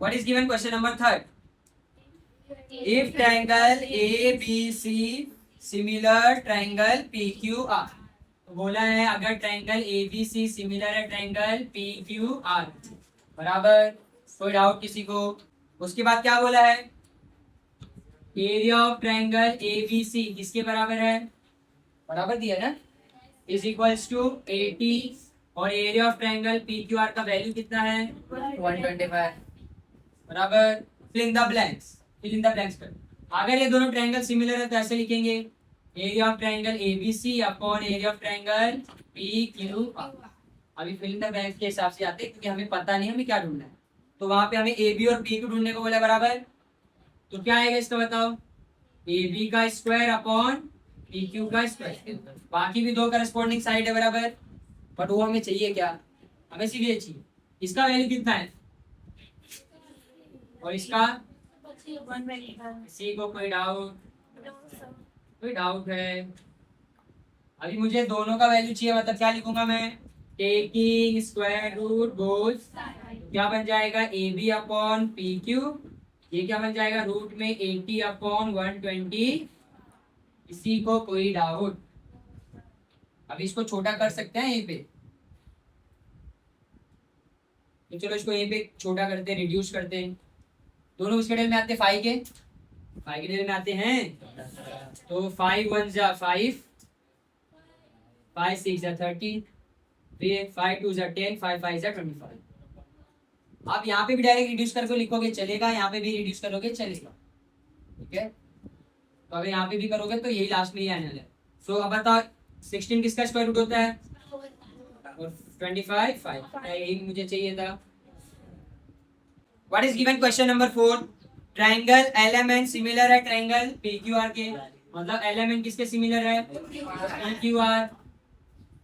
What is given question number third? If triangle A B C similar triangle P Q R. तो बोला है अगर triangle A B C similar है triangle P Q R, बराबर, कोई doubt किसी को? उसके बाद क्या बोला है? Area of triangle A B C किसके बराबर है? बराबर दिया ना, इज इक्वल्स टू 80, और area of triangle P Q R का वैल्यू कितना है? 125, बराबर। Fill in the blanks, fill in the blanks पर। अगर ये दोनों ट्रायंगल सिमिलर है तो ऐसे लिखेंगे, area of triangle A B C upon area of triangle P Q R. अभी फिल इन द ब्लैंक्स के हिसाब से आते हैं क्योंकि हमें पता नहीं हमें क्या ढूंढना है, तो वहां पे हमें ए बी और पी को ढूंढने को बोला, बराबर। तो क्या आएगा इसका बताओ? ए बी का स्क्वायर अपॉन पी क्यू का स्क्वायर। बाकी भी दो करस्पॉन्डिंग साइड है, बराबर, बट वो हमें चाहिए क्या? हमें सिर्फ ये चाहिए। इसका वैल्यू कितना है और इसका? किसी को कोई डाउट? कोई डाउट है? अभी मुझे दोनों का वैल्यू चाहिए, मतलब क्या लिखूंगा मैं? टेकिंग स्क्वायर रूट बोथ, क्या बन जाएगा? A B upon P Q, ये क्या बन जाएगा? रूट में 80 अपॉन 120। किसी को कोई डाउट? अब इसको छोटा कर सकते हैं यहीं पे, तो चलो इसको यहीं पे छोटा करते हैं, रिड्यूस करते हैं। दोनों उसके डेल में आते हैं, फाइव के डेल में आते हैं, तो 5 1 जा 5, 5 6 जा 30, फिर 5 2 जा 10, 5 5 जा 25। आप यहाँ पे भी डायरेक्ट रिड्यूस करके लिखोगे चलेगा, यहाँ पे भी रिड्यूस करोगे चलेगा, ठीक है। तो अगर यहाँ पे भी करोगे तो यही लास्ट में ही आने वाला है। सो अब बताओ 16 किसका स्क्वायर रूट होता है? और 25 5, यही मुझे चाहिए था। What is given question number 4? Triangle element similar है ट्रायंगल पी क्यू आर के, मतलब एलिमेंट किसके सिमिलर है? P Q R.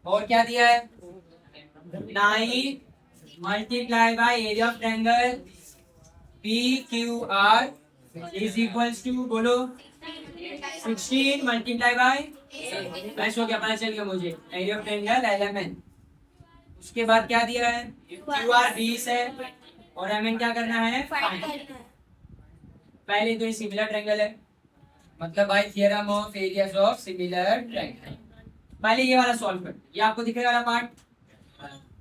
और क्या दिया है? 9 multiply by area of triangle P Q R is equals to, बोलो, 16 मल्टीप्लाई बाय, ऐसा हो गया, पता चल गया मुझे, एरिया ऑफ ट्रायंगल एलिमेंट। उसके बाद क्या दिया है? क्यू आर 20 है और एम एन क्या करना है? पहले तो ये सिमिलर ट्रायंगल है, मतलब bye theorem of areas of similar triangle. पहले ये वाला सॉल्व कर, ये आपको दिखेगा वाला पार्ट।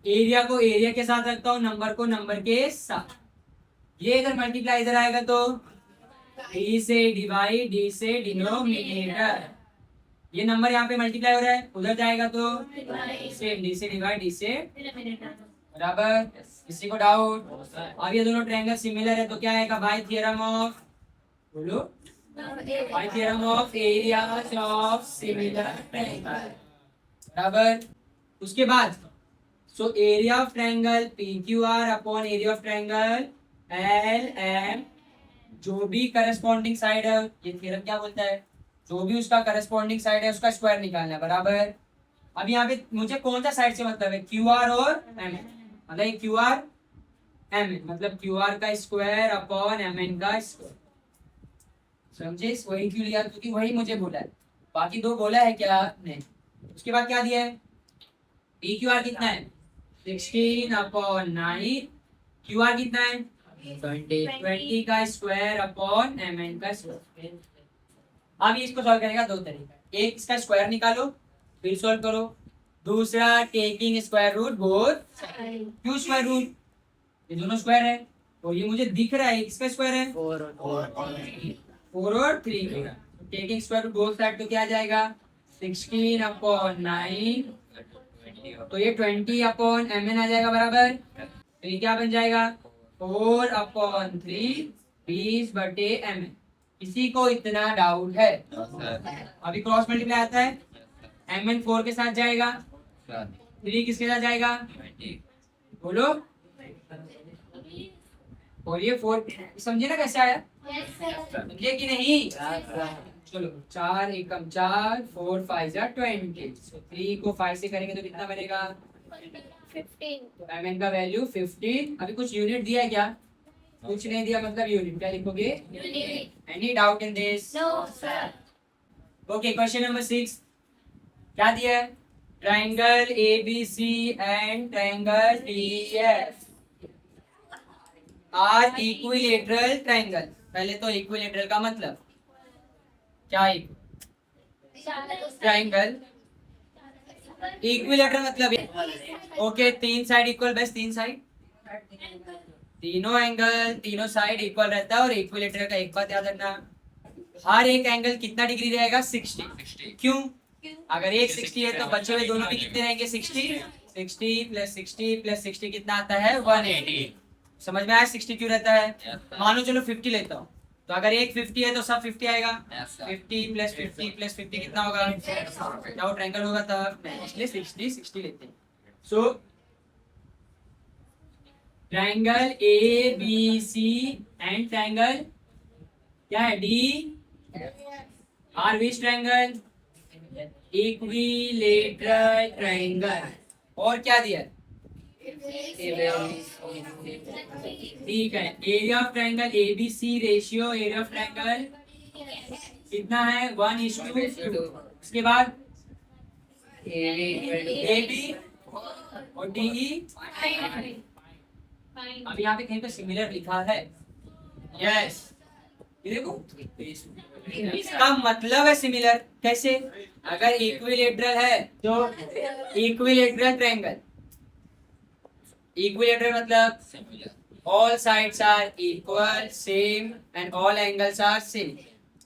एरिया को एरिया के साथ रखता हूँ, नंबर को नंबर के साथ। ये इधर मल्टीप्लाई इधर आएगा तो डी से डिवाइड, डी से डिनोमिनेटर। ये नंबर यहाँ पे मल्टीप्लाई हो रहा है, उधर जाएगा तो सेम, डी से डिवाइड, डी से, बराबर। किसी को डाउट? अब ये दोनों ट्रायंगल सिमिलर है तो क्या आएगा? बाय थ्योरम ऑफ, बोलो, by theorem of areas of similar triangle, बराबर। उसके बाद so area of triangle P Q R upon area of triangle L M, जो भी करस्पॉन्डिंग साइड है, ये थ्योरम क्या बोलता है? जो भी उसका करस्पॉन्डिंग साइड है उसका स्क्वायर निकालना है, बराबर। अब यहाँ पे मुझे कौन सा साइड से मतलब है? क्यू आर और एम एन, मतलब क्यू आर एम एन, मतलब क्यू आर का स्क्वायर अपॉन एम एन का स्क्वायर, समझे? वही क्यों लिया? क्योंकि वही मुझे बोला है, बाकी दो बोला है क्या? नहीं। उसके बाद क्या दिया है? पी क्यू आर कितना है? 16 अपॉन 9, क्यू आर कितना है? 20 का स्क्वायर अपॉन एम एन का स्क्वायर। अब इसको सॉल्व करेगा दो तरीका, एक इसका स्क्वायर निकालो फिर सॉल्व करो, दूसरा टेकिंग स्क्वायर रूट बोथ। क्यों स्क्वायर रूट? ये दोनों स्क्वायर है और ये मुझे दिख रहा है इसका स्क्वायर है 4 और 3। Taking square root both side तो क्या आ जाएगा? 16 अपॉन 9, तो ये 20 अपॉन एम एन आ जाएगा, बराबर। तो ये क्या बन जाएगा? 4 अपॉन 3 20 बटे एम एन। किसी को इतना डाउट है? अभी क्रॉस मल्टीप्लाई आता है, एम एन 4 के साथ जाएगा, 3 किसके साथ जाएगा? बोलो, और ये 4, समझे ना कैसे आया? समझे कि नहीं? चलो 4 एकम 4, 4 5 जा 20, 3 को 5 से करेंगे तो कितना बनेगा? 15। तो एम एन का वैल्यू 15। अभी कुछ यूनिट दिया है क्या? कुछ नहीं दिया, मतलब यूनिट क्या लिखोगे? Any doubt in this? No, sir. Okay, question number 6 क्या दिया है? Triangle A B C and triangle D F. Are equilateral triangle. पहले तो इक्विलेटरल का मतलब क्या है? ट्रायंगल। इक्विलेटरल मतलब ओके, तीन साइड इक्वल, बस तीन साइड, तीनों एंगल तीनों साइड इक्वल रहता है। और इक्विलेटरल का एक बात याद रखना, हर एक एंगल कितना डिग्री रहेगा? 60। क्यों? अगर एक 60 है तो बचे हुए दोनों भी कितने रहेंगे? 60। 60 प्लस 60 प्लस 60 कितना आता है? 180। समझ में आया 60 क्यों रहता है? मानो चलो 50 लेता हूँ, तो अगर एक 50 है तो सब 50 आएगा। 50 प्लस 50 प्लस 50 कितना होगा? क्या वो ट्रायंगल होगा तब? इसलिए 60 लेते हैं। So triangle A B C and triangle क्या है? D R which triangle? Equilateral triangle. और क्या दिया? ठीक है, area of triangle A B C ratio area of triangle कितना है? 1:2। उसके बाद ए बी और डी ई। अब यहाँ पे कहीं पे सिमिलर लिखा है। यस, ये देखो, इसका मतलब है सिमिलर। कैसे? अगर इक्विलेटरल है तो इक्विलेटरल ट्रायंगल, इक्विलेटरल मतलब all sides are equal same and all angles are same.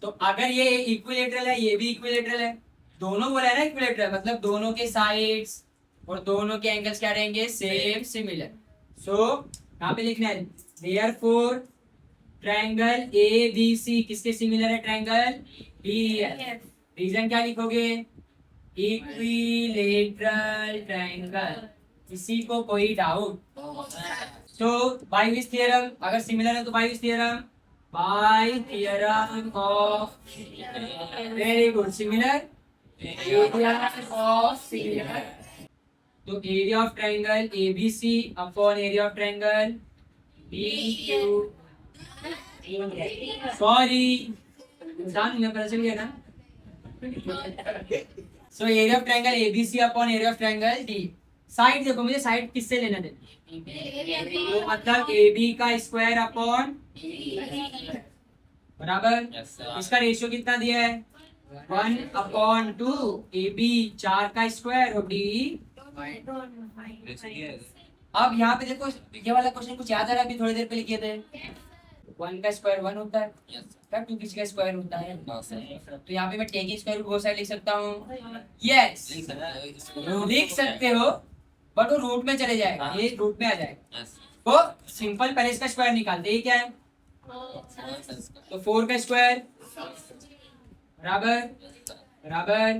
तो अगर ये इक्विलेटरल है, ये भी इक्विलेटरल है, दोनों बोला है ना इक्विलेटरल, मतलब दोनों के साइड्स और दोनों के एंगल्स क्या रहेंगे? Same, similar. सो यहाँ पे लिखना है therefore triangle A B C किसके सिमिलर है? Triangle B. रीजन क्या लिखोगे? Equilateral triangle. किसी को कोई डाउट? तो बाय विच थ्योरम? अगर सिमिलर है तो by which theorem? By theorem of, very good, similar, area of similar. तो area of triangle A B C upon area of triangle B Q, sorry इंसान में पता चल गया ना। So area of triangle A B C upon area of triangle D. Side देखो, मुझे side किससे लेना देना, तो मतलब ए बी का स्क्वायर अपॉन, बराबर इसका रेशियो कितना दिया है? 1/2। ए बी 4 का स्क्वायर और डी। अब यहाँ पे देखो, ये वाला क्वेश्चन कुछ याद आ रहा है? अभी थोड़ी देर पहले किए थे। 1 का स्क्वायर 1 होता है, क्या 2 किसका स्क्वायर होता है? तो यहाँ पे मैं taking square root both side लिख सकता हूँ। यस, लिख सकते हो, बट वो रूट में चले जाएगा, ये रूट में आ जाएगा। तो सिंपल पहले इसका स्क्वायर निकालते हैं। क्या है? तो 4 का स्क्वायर बराबर बराबर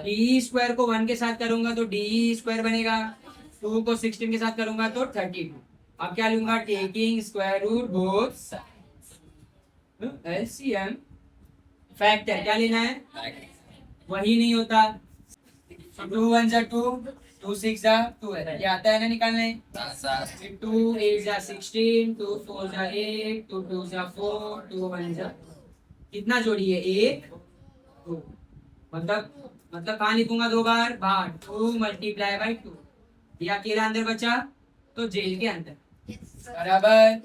डी स्क्वायर को 1 के साथ करूंगा तो डी स्क्वायर बनेगा, 2 को 16 के साथ करूंगा तो 32। अब क्या लूंगा? Taking square root both side, LCM factor. क्या लेना है? वही नहीं होता, 2 1 जा 2, 2 6 जा 2 है, ये आता है ना निकालने। 2 8 जा 16, 2 4 जा 8, 2 2 जा 4, 2 1 जा, कितना जोड़िए? 1 2। मतलब कहाँ लिखूंगा? 2 बार बाहर, 2 मल्टीप्लाई बाई 2। ये अकेला अंदर बचा तो जेल के अंदर, बराबर।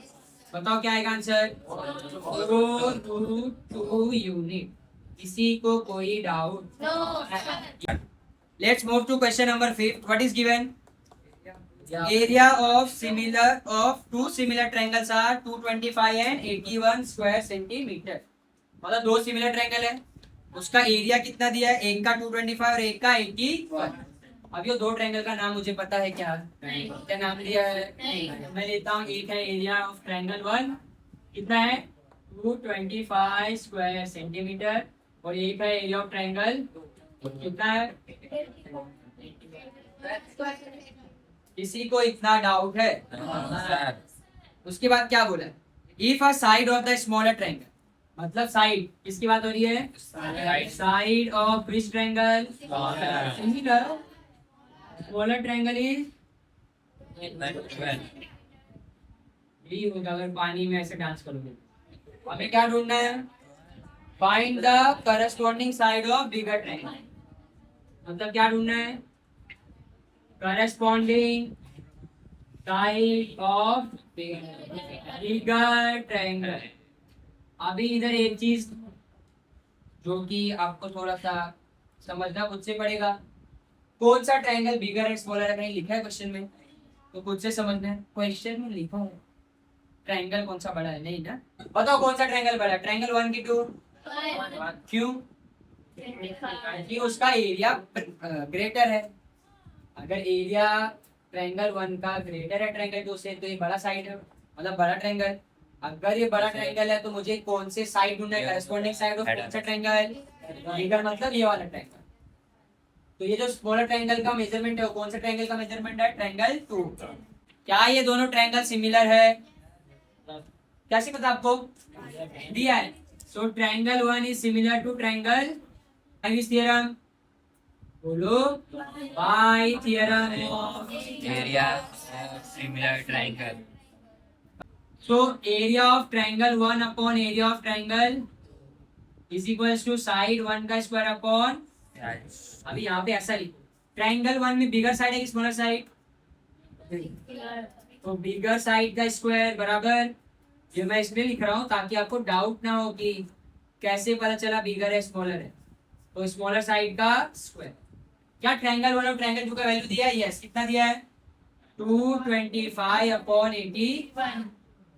बताओ क्या आएगा आंसर? 2 यूनिट। किसी को कोई doubt? Let's move to question number 5। What is given? Area of two similar triangles are 225 and 81 square centimetre. मतलब दो सिमिलर ट्रायंगल है, उसका एरिया कितना दिया है? एक का 225 और एक का 81। अब ये दो ट्रायंगल का नाम मुझे पता है। क्या क्या नाम दिया है? मैं लेता हूँ, एक है एरिया ऑफ ट्रायंगल 1, कितना है? 225 स्क्वायर सेंटीमीटर, और एक है एरिया ऑफ ट्रायंगल, कितना है? किसी को इतना डाउट है? उसके बाद क्या बोला? If a side of the smaller triangle, मतलब साइड किसकी बात हो रही है? Side of which triangle? Smaller triangle is यही होगा अगर पानी में ऐसे डांस करोगे। हमें क्या ढूंढना है? Find the corresponding side of bigger triangle. मतलब क्या ढूंढना है? Corresponding side of bigger triangle. अभी इधर एक चीज जो कि आपको थोड़ा सा समझना खुद से पड़ेगा, कौन सा ट्रायंगल बिगर एंड स्मॉलर है, कहीं लिखा है क्वेश्चन में, तो खुद से समझना है। क्वेश्चन में लिखा है ट्रायंगल कौन सा बड़ा है, नहीं ना? बताओ कौन सा ट्रायंगल बड़ा है, ट्रायंगल 1 की 2? क्यों? कि उसका एरिया ग्रेटर है। अगर एरिया ट्रायंगल 1 का ग्रेटर है ट्रायंगल 2 से, तो ये बड़ा साइड है, मतलब बड़ा ट्रायंगल। अगर ये बड़ा ट्रायंगल है तो मुझे कौन से साइड ढूंढना है, करेस्पॉन्डिंग साइड ऑफ कौन सा ट्रायंगल? बिगर मतलब ये वाला ट्रायंगल। तो ये जो स्मॉलर ट्रायंगल का मेजरमेंट है वो कौन सा ट्रायंगल का मेजरमेंट है? ट्रायंगल 2। क्या ये दोनों ट्रायंगल सिमिलर है? कैसे पता आपको? दिया है। So triangle 1 is similar to triangle, Bayes theorem, बोलो। By theorem of area of similar triangle. So area of triangle 1 upon area of triangle is equals to side 1 का स्क्वायर अपॉन। अभी यहाँ पे ऐसा लिखो, ट्रायंगल 1 में बिगर साइड है कि स्मॉलर साइड? तो बिगर साइड का स्क्वायर बराबर, ये मैं इसमें लिख रहा हूँ ताकि आपको डाउट ना हो कि कैसे पता चला बिगर है स्मॉलर है। तो स्मॉलर साइड का स्क्वायर। क्या ट्रायंगल 1 और ट्रायंगल 2 का वैल्यू दिया है? यस। कितना दिया है? 225 अपॉन 80।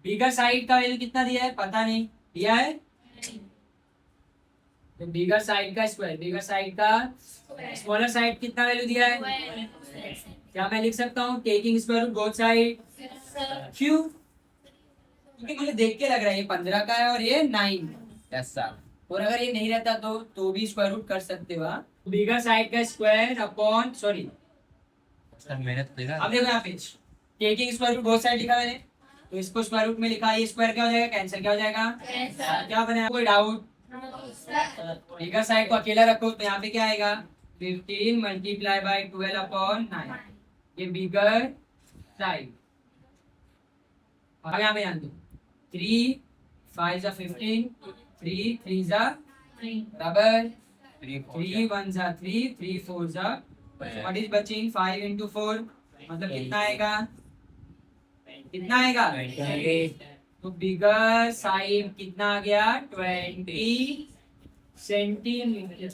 बिगर साइड का वैल्यू कितना दिया है? पता नहीं, दिया है? तो बिगर साइड का स्क्वायर, बिगर साइड का स्मॉलर साइड कितना वैल्यू दिया है? क्या मैं लिख सकता हूँ taking square root both side? क्यों? क्योंकि मुझे देख के लग रहा है ये 15 का है और ये 9। Yes, sir. और अगर ये नहीं रहता तो भी स्क्वायर रूट कर सकते हो आप। बिगर साइड का स्क्वायर अपॉन, सॉरी सर मैंने तो देखा। अब देखो यहाँ पे taking square root both side लिखा मैंने, तो इसको स्क्वायर रूट में लिखा, ये स्क्वायर क्या हो जाएगा? कैंसिल। क्या हो जाएगा? क्या बना? कोई डाउट? बिगर साइड को अकेला रखो तो यहाँ पे क्या आएगा? 15 मल्टीप्लाई बाय 12 अपॉन 9। ये बिगर साइड। अब यहाँ पे ध्यान दो, 3 5 जा 15, 3 3 जा बराबर 3 1 जा 3, 3 4 जा, व्हाट इज बचिंग? 5 into 4 मतलब कितना आएगा? कितना आएगा? तो बिगर साइड कितना आ गया? 20 सेंटीमीटर।